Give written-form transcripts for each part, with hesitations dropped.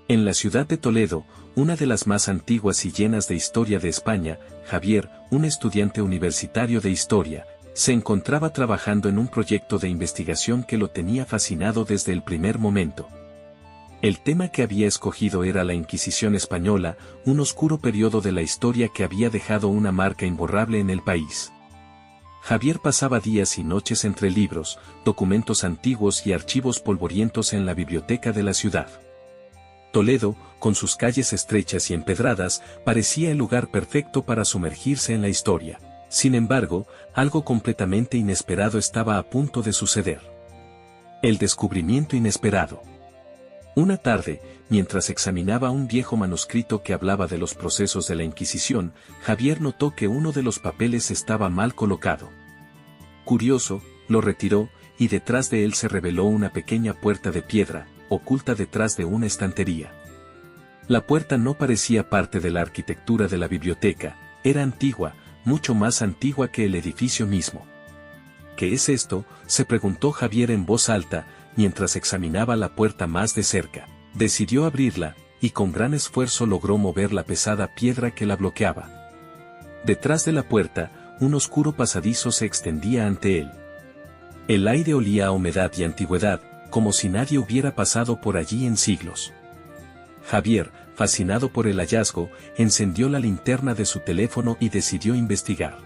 En la ciudad de Toledo, una de las más antiguas y llenas de historia de España, Javier, un estudiante universitario de historia, se encontraba trabajando en un proyecto de investigación que lo tenía fascinado desde el primer momento. El tema que había escogido era la Inquisición española, un oscuro periodo de la historia que había dejado una marca imborrable en el país. Javier pasaba días y noches entre libros, documentos antiguos y archivos polvorientos en la biblioteca de la ciudad. Toledo, con sus calles estrechas y empedradas, parecía el lugar perfecto para sumergirse en la historia. Sin embargo, algo completamente inesperado estaba a punto de suceder. El descubrimiento inesperado. Una tarde, mientras examinaba un viejo manuscrito que hablaba de los procesos de la Inquisición, Javier notó que uno de los papeles estaba mal colocado. Curioso, lo retiró, y detrás de él se reveló una pequeña puerta de piedra, oculta detrás de una estantería. La puerta no parecía parte de la arquitectura de la biblioteca, era antigua, mucho más antigua que el edificio mismo. ¿Qué es esto?, se preguntó Javier en voz alta, mientras examinaba la puerta más de cerca. Decidió abrirla, y con gran esfuerzo logró mover la pesada piedra que la bloqueaba. Detrás de la puerta, un oscuro pasadizo se extendía ante él. El aire olía a humedad y antigüedad, como si nadie hubiera pasado por allí en siglos. Javier, fascinado por el hallazgo, encendió la linterna de su teléfono y decidió investigar.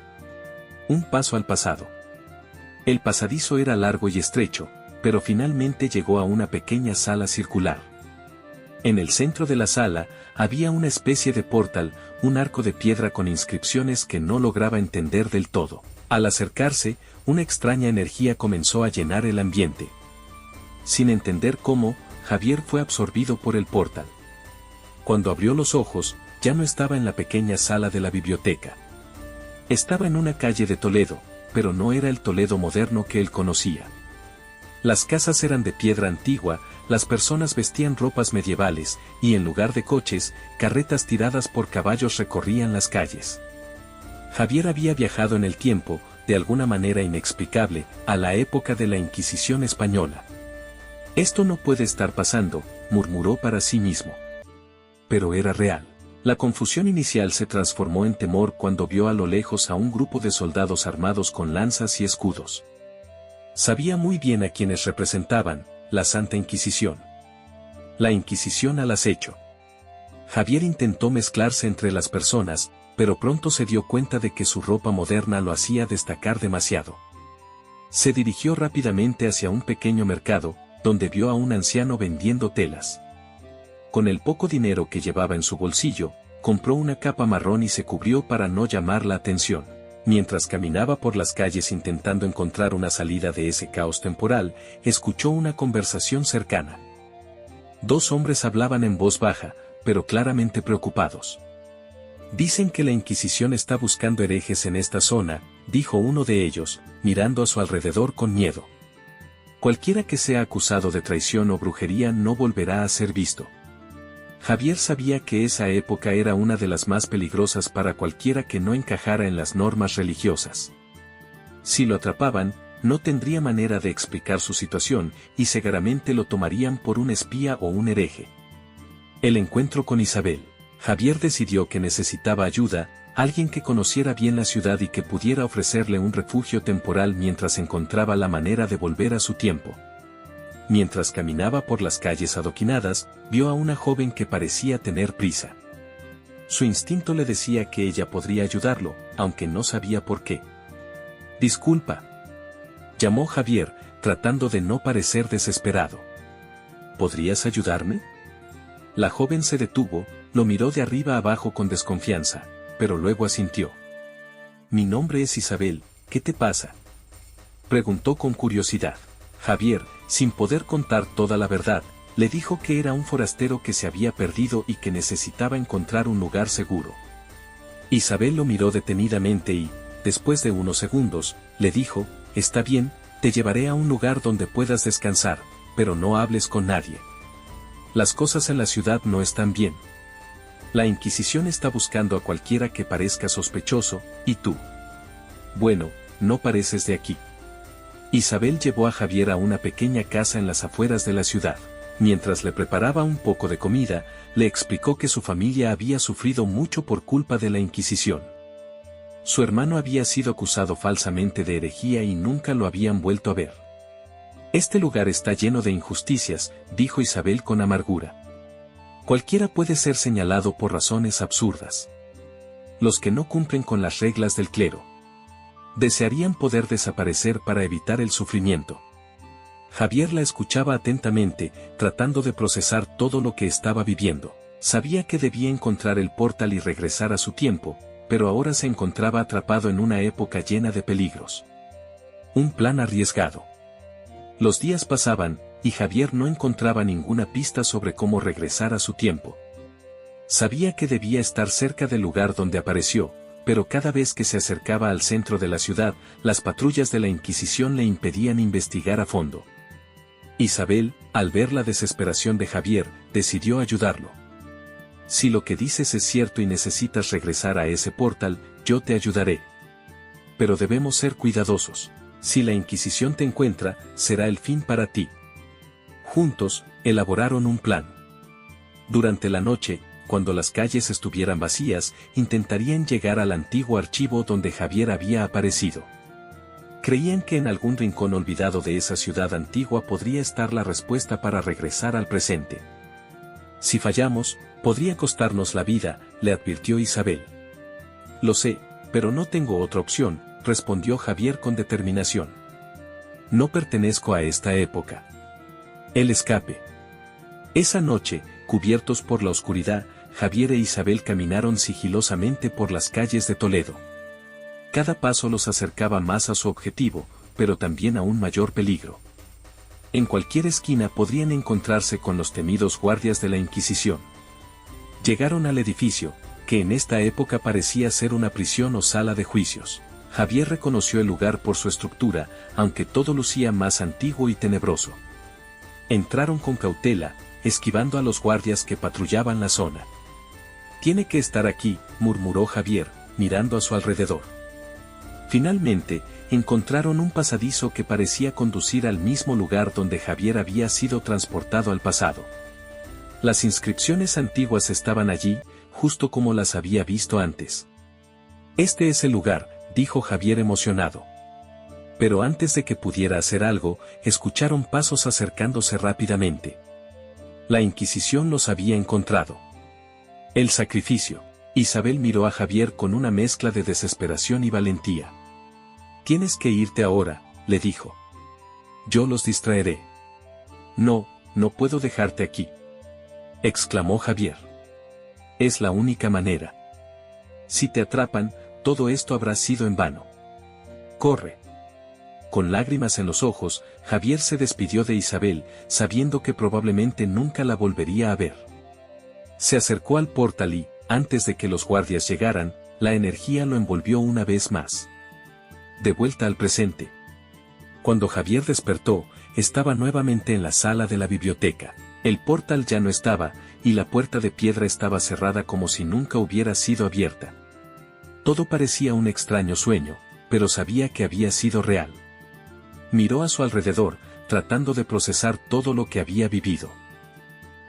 Un paso al pasado. El pasadizo era largo y estrecho, pero finalmente llegó a una pequeña sala circular. En el centro de la sala, había una especie de portal, un arco de piedra con inscripciones que no lograba entender del todo. Al acercarse, una extraña energía comenzó a llenar el ambiente. Sin entender cómo, Javier fue absorbido por el portal. Cuando abrió los ojos, ya no estaba en la pequeña sala de la biblioteca. Estaba en una calle de Toledo, pero no era el Toledo moderno que él conocía. Las casas eran de piedra antigua, las personas vestían ropas medievales, y en lugar de coches, carretas tiradas por caballos recorrían las calles. Javier había viajado en el tiempo, de alguna manera inexplicable, a la época de la Inquisición española. «Esto no puede estar pasando», murmuró para sí mismo. Pero era real. La confusión inicial se transformó en temor cuando vio a lo lejos a un grupo de soldados armados con lanzas y escudos. Sabía muy bien a quienes representaban, la Santa Inquisición. La Inquisición al acecho. Javier intentó mezclarse entre las personas, pero pronto se dio cuenta de que su ropa moderna lo hacía destacar demasiado. Se dirigió rápidamente hacia un pequeño mercado, donde vio a un anciano vendiendo telas. Con el poco dinero que llevaba en su bolsillo, compró una capa marrón y se cubrió para no llamar la atención. Mientras caminaba por las calles intentando encontrar una salida de ese caos temporal, escuchó una conversación cercana. Dos hombres hablaban en voz baja, pero claramente preocupados. «Dicen que la Inquisición está buscando herejes en esta zona», dijo uno de ellos, mirando a su alrededor con miedo. «Cualquiera que sea acusado de traición o brujería no volverá a ser visto». Javier sabía que esa época era una de las más peligrosas para cualquiera que no encajara en las normas religiosas. Si lo atrapaban, no tendría manera de explicar su situación, y seguramente lo tomarían por un espía o un hereje. El encuentro con Isabel. Javier decidió que necesitaba ayuda, alguien que conociera bien la ciudad y que pudiera ofrecerle un refugio temporal mientras encontraba la manera de volver a su tiempo. Mientras caminaba por las calles adoquinadas, vio a una joven que parecía tener prisa. Su instinto le decía que ella podría ayudarlo, aunque no sabía por qué. «Disculpa», llamó Javier, tratando de no parecer desesperado. «¿Podrías ayudarme?». La joven se detuvo, lo miró de arriba abajo con desconfianza, pero luego asintió. «Mi nombre es Isabel, ¿qué te pasa?», preguntó con curiosidad. Javier, sin poder contar toda la verdad, le dijo que era un forastero que se había perdido y que necesitaba encontrar un lugar seguro. Isabel lo miró detenidamente y, después de unos segundos, le dijo: «Está bien, te llevaré a un lugar donde puedas descansar, pero no hables con nadie. Las cosas en la ciudad no están bien. La Inquisición está buscando a cualquiera que parezca sospechoso, y tú. Bueno, no pareces de aquí». Isabel llevó a Javier a una pequeña casa en las afueras de la ciudad. Mientras le preparaba un poco de comida, le explicó que su familia había sufrido mucho por culpa de la Inquisición. Su hermano había sido acusado falsamente de herejía y nunca lo habían vuelto a ver. «Este lugar está lleno de injusticias», dijo Isabel con amargura. «Cualquiera puede ser señalado por razones absurdas. Los que no cumplen con las reglas del clero desearían poder desaparecer para evitar el sufrimiento». Javier la escuchaba atentamente, tratando de procesar todo lo que estaba viviendo. Sabía que debía encontrar el portal y regresar a su tiempo, pero ahora se encontraba atrapado en una época llena de peligros. Un plan arriesgado. Los días pasaban, y Javier no encontraba ninguna pista sobre cómo regresar a su tiempo. Sabía que debía estar cerca del lugar donde apareció, pero cada vez que se acercaba al centro de la ciudad, las patrullas de la Inquisición le impedían investigar a fondo. Isabel, al ver la desesperación de Javier, decidió ayudarlo. «Si lo que dices es cierto y necesitas regresar a ese portal, yo te ayudaré. Pero debemos ser cuidadosos. Si la Inquisición te encuentra, será el fin para ti». Juntos, elaboraron un plan. Durante la noche, cuando las calles estuvieran vacías, intentarían llegar al antiguo archivo donde Javier había aparecido. Creían que en algún rincón olvidado de esa ciudad antigua podría estar la respuesta para regresar al presente. «Si fallamos, podría costarnos la vida», le advirtió Isabel. «Lo sé, pero no tengo otra opción», respondió Javier con determinación. «No pertenezco a esta época». El escape. Esa noche, cubiertos por la oscuridad, Javier e Isabel caminaron sigilosamente por las calles de Toledo. Cada paso los acercaba más a su objetivo, pero también a un mayor peligro. En cualquier esquina podrían encontrarse con los temidos guardias de la Inquisición. Llegaron al edificio, que en esta época parecía ser una prisión o sala de juicios. Javier reconoció el lugar por su estructura, aunque todo lucía más antiguo y tenebroso. Entraron con cautela, esquivando a los guardias que patrullaban la zona. «Tiene que estar aquí», murmuró Javier, mirando a su alrededor. Finalmente, encontraron un pasadizo que parecía conducir al mismo lugar donde Javier había sido transportado al pasado. Las inscripciones antiguas estaban allí, justo como las había visto antes. «Este es el lugar», dijo Javier emocionado. Pero antes de que pudiera hacer algo, escucharon pasos acercándose rápidamente. La Inquisición los había encontrado. El sacrificio. Isabel miró a Javier con una mezcla de desesperación y valentía. «Tienes que irte ahora», le dijo. «Yo los distraeré». «No, no puedo dejarte aquí», exclamó Javier. «Es la única manera. Si te atrapan, todo esto habrá sido en vano. Corre». Con lágrimas en los ojos, Javier se despidió de Isabel, sabiendo que probablemente nunca la volvería a ver. Se acercó al portal y, antes de que los guardias llegaran, la energía lo envolvió una vez más. De vuelta al presente. Cuando Javier despertó, estaba nuevamente en la sala de la biblioteca. El portal ya no estaba, y la puerta de piedra estaba cerrada como si nunca hubiera sido abierta. Todo parecía un extraño sueño, pero sabía que había sido real. Miró a su alrededor, tratando de procesar todo lo que había vivido.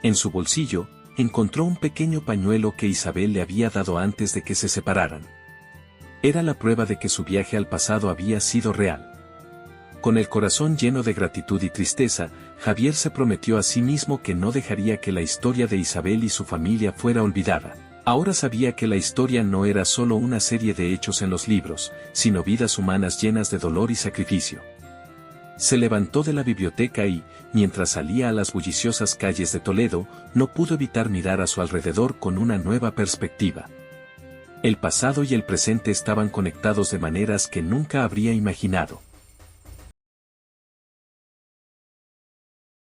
En su bolsillo, encontró un pequeño pañuelo que Isabel le había dado antes de que se separaran. Era la prueba de que su viaje al pasado había sido real. Con el corazón lleno de gratitud y tristeza, Javier se prometió a sí mismo que no dejaría que la historia de Isabel y su familia fuera olvidada. Ahora sabía que la historia no era solo una serie de hechos en los libros, sino vidas humanas llenas de dolor y sacrificio. Se levantó de la biblioteca y, mientras salía a las bulliciosas calles de Toledo, no pudo evitar mirar a su alrededor con una nueva perspectiva. El pasado y el presente estaban conectados de maneras que nunca habría imaginado.